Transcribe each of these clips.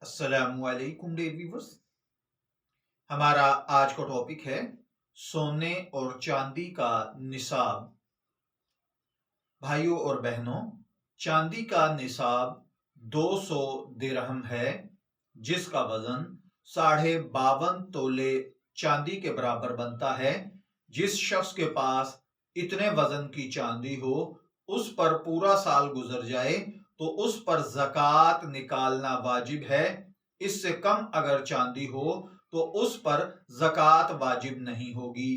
अस्सलामु अलैकुम dear viewers. हमारा आज का टॉपिक है सोने और चांदी का निसाब। भाइयों और बहनों, चांदी का निसाब 200 दिरहम है, जिसका वजन 52.5 तोले चांदी के बराबर बनता है। जिस शख्स के पास इतने वजन की चांदी हो, उस पर पूरा साल गुजर जाए तो उस पर ज़कात निकालना वाजिब है। इससे कम अगर चांदी हो तो उस पर ज़कात वाजिब नहीं होगी।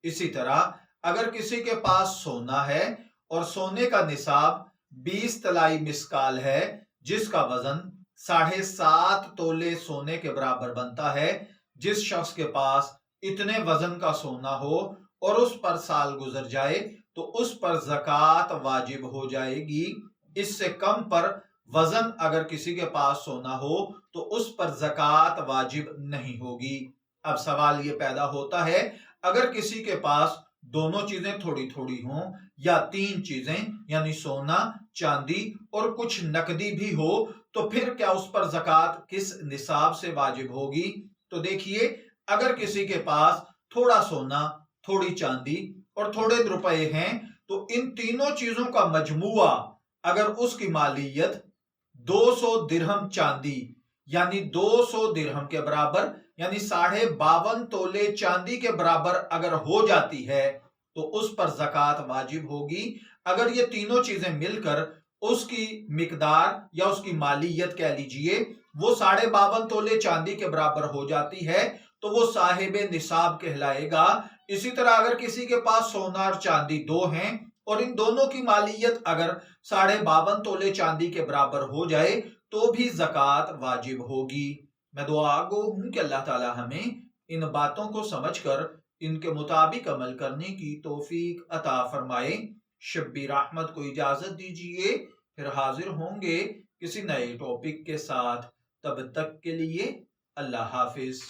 इसी तरह अगर किसी के पास सोना है और सोने का निसाब 20 तलाई मिसकाल है, जिसका वजन 7.5 तोले सोने के बराबर बनता है। जिस शख्स के पास इतने वजन का सोना हो और उस पर साल गुजर जाए तो उस पर ज़कात वाजिब हो जाएगी। इससे कम पर वजन अगर किसी के पास सोना हो तो उस पर ज़कात वाजिब नहीं होगी। अब सवाल ये पैदा होता है, अगर किसी के पास दोनों चीजें थोड़ी थोड़ी हों या 3 चीजें यानी सोना, चांदी और कुछ नकदी भी हो, तो फिर क्या उस पर ज़कात किस निसाब से वाजिब होगी? तो देखिए, अगर किसी के पास थोड़ा सोना, थोड़ी चांदी और थोड़े रुपए हैं, तो इन तीनों चीजों का मजमुआ अगर उसकी मालियत 200 दिरहम चांदी यानी 200 दिरहम के बराबर यानी 52.5 तोले चांदी के बराबर अगर हो जाती है तो उस पर ज़कात वाजिब होगी। अगर ये तीनों चीजें मिलकर उसकी मिकदार या उसकी मालियत कह लीजिए वो 52.5 तोले चांदी के बराबर हो जाती है तो वो साहिबे निसाब कहलाएगा। इसी तरह अगर किसी के पास सोना और चांदी दो हैं और इन दोनों की मालियत अगर 52.5 तोले चांदी के बराबर हो जाए तो भी ज़कात वाजिब होगी। मैं दुआ गो हूं कि अल्लाह ताला हमें इन बातों को समझकर इनके मुताबिक अमल करने की तौफीक अता फरमाए। शब्बीर अहमद को इजाजत दीजिए, फिर हाजिर होंगे किसी नए टॉपिक के साथ। तब तक के लिए अल्लाह हाफिज।